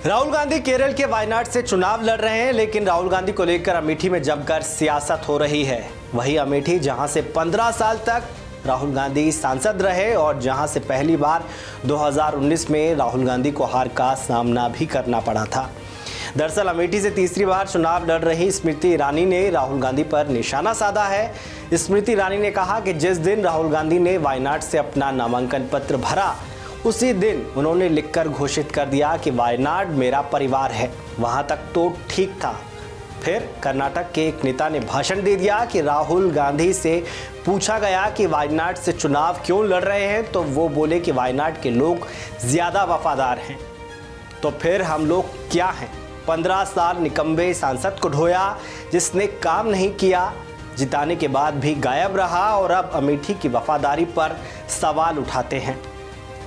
राहुल गांधी केरल के वायनाड से चुनाव लड़ रहे हैं, लेकिन राहुल गांधी को लेकर अमेठी में जमकर सियासत हो रही है। वही अमेठी जहां से 15 साल तक राहुल गांधी सांसद रहे और जहां से पहली बार 2019 में राहुल गांधी को हार का सामना भी करना पड़ा था। दरअसल अमेठी से तीसरी बार चुनाव लड़ रही स्मृति ईरानी ने राहुल गांधी पर निशाना साधा है। स्मृति ईरानी ने कहा कि जिस दिन राहुल गांधी ने वायनाड से अपना नामांकन पत्र भरा, उसी दिन उन्होंने लिखकर घोषित कर दिया कि वायनाड मेरा परिवार है। वहां तक तो ठीक था। फिर कर्नाटक के एक नेता ने भाषण दे दिया कि राहुल गांधी से पूछा गया कि वायनाड से चुनाव क्यों लड़ रहे हैं, तो वो बोले कि वायनाड के लोग ज़्यादा वफादार हैं। तो फिर हम लोग क्या हैं? 15 साल निकम्बे सांसद को ढोया जिसने काम नहीं किया, जिताने के बाद भी गायब रहा और अब अमेठी की वफादारी पर सवाल उठाते हैं।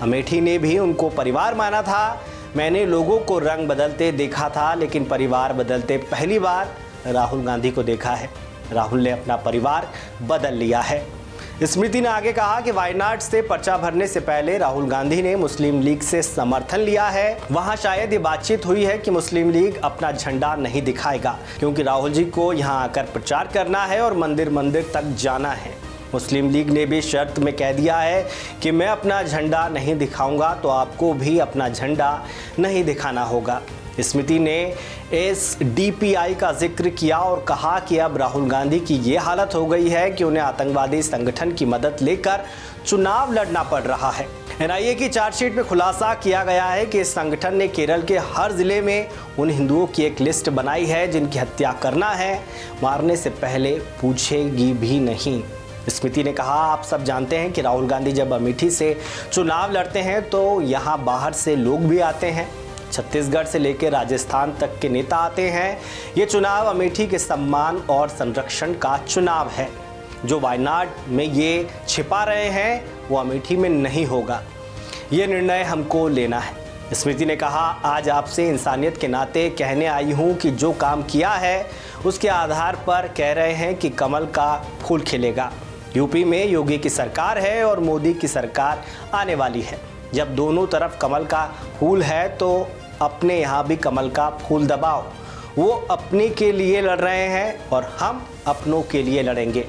अमेठी ने भी उनको परिवार माना था। मैंने लोगों को रंग बदलते देखा था, लेकिन परिवार बदलते पहली बार राहुल गांधी को देखा है। राहुल ने अपना परिवार बदल लिया है। स्मृति ने आगे कहा कि वायनाड से पर्चा भरने से पहले राहुल गांधी ने मुस्लिम लीग से समर्थन लिया है। वहां शायद ये बातचीत हुई है कि मुस्लिम लीग अपना झंडा नहीं दिखाएगा, क्योंकि राहुल जी को यहां आकर प्रचार करना है और मंदिर मंदिर तक जाना है। मुस्लिम लीग ने भी शर्त में कह दिया है कि मैं अपना झंडा नहीं दिखाऊंगा, तो आपको भी अपना झंडा नहीं दिखाना होगा। स्मृति ने एसडीपीआई का जिक्र किया और कहा कि अब राहुल गांधी की ये हालत हो गई है कि उन्हें आतंकवादी संगठन की मदद लेकर चुनाव लड़ना पड़ रहा है। एनआईए की चार्जशीट में खुलासा किया गया है कि इस संगठन ने केरल के हर जिले में उन हिंदुओं की एक लिस्ट बनाई है जिनकी हत्या करना है, मारने से पहले पूछेगी भी नहीं। स्मृति ने कहा, आप सब जानते हैं कि राहुल गांधी जब अमेठी से चुनाव लड़ते हैं तो यहाँ बाहर से लोग भी आते हैं। छत्तीसगढ़ से लेकर राजस्थान तक के नेता आते हैं। ये चुनाव अमेठी के सम्मान और संरक्षण का चुनाव है। जो वायनाड में ये छिपा रहे हैं वो अमेठी में नहीं होगा। ये निर्णय हमको लेना है। स्मृति ने कहा, आज आपसे इंसानियत के नाते कहने आई हूँ कि जो काम किया है उसके आधार पर कह रहे हैं कि कमल का फूल खिलेगा। यूपी में योगी की सरकार है और मोदी की सरकार आने वाली है। जब दोनों तरफ कमल का फूल है तो अपने यहाँ भी कमल का फूल दबाओ। वो अपने के लिए लड़ रहे हैं और हम अपनों के लिए लड़ेंगे।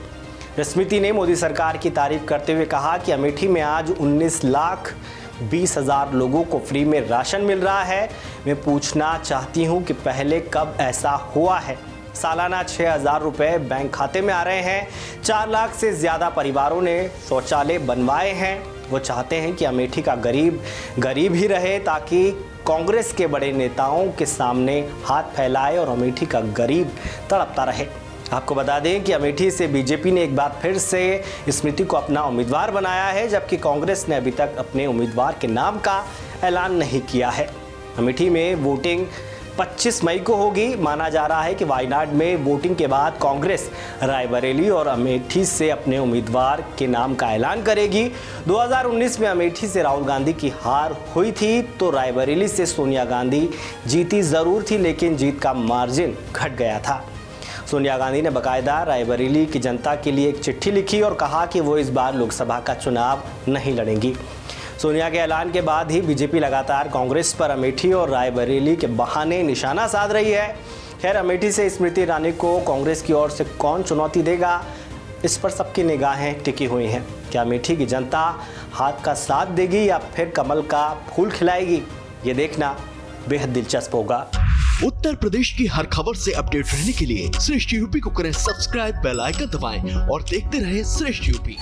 स्मृति ने मोदी सरकार की तारीफ करते हुए कहा कि अमेठी में आज 19,20,000 लोगों को फ्री में राशन मिल रहा है। मैं पूछना चाहती हूँ कि पहले कब ऐसा हुआ है? सालाना 6,000 रुपये बैंक खाते में आ रहे हैं। 4 लाख से ज़्यादा परिवारों ने शौचालय बनवाए हैं। वो चाहते हैं कि अमेठी का गरीब गरीब ही रहे, ताकि कांग्रेस के बड़े नेताओं के सामने हाथ फैलाए और अमेठी का गरीब तड़पता रहे। आपको बता दें कि अमेठी से बीजेपी ने एक बार फिर से स्मृति को अपना उम्मीदवार बनाया है, जबकि कांग्रेस ने अभी तक अपने उम्मीदवार के नाम का ऐलान नहीं किया है। अमेठी में वोटिंग 25 मई को होगी। माना जा रहा है कि वायनाड में वोटिंग के बाद कांग्रेस रायबरेली और अमेठी से अपने उम्मीदवार के नाम का ऐलान करेगी। 2019 में अमेठी से राहुल गांधी की हार हुई थी तो रायबरेली से सोनिया गांधी जीती ज़रूर थी, लेकिन जीत का मार्जिन घट गया था। सोनिया गांधी ने बाकायदा रायबरेली की जनता के लिए एक चिट्ठी लिखी और कहा कि वो इस बार लोकसभा का चुनाव नहीं लड़ेंगी। सोनिया के ऐलान के बाद ही बीजेपी लगातार कांग्रेस पर अमेठी और रायबरेली के बहाने निशाना साध रही है। खैर, अमेठी से स्मृति ईरानी को कांग्रेस की ओर से कौन चुनौती देगा, इस पर सबकी निगाहें टिकी हुई हैं। क्या अमेठी की जनता हाथ का साथ देगी या फिर कमल का फूल खिलाएगी, ये देखना बेहद दिलचस्प होगा। उत्तर प्रदेश की हर खबर से अपडेट रहने के लिए श्रेष्ठ यूपी को करें सब्सक्राइब, बेल आइकन दबाएं और देखते रहें श्रेष्ठ यूपी।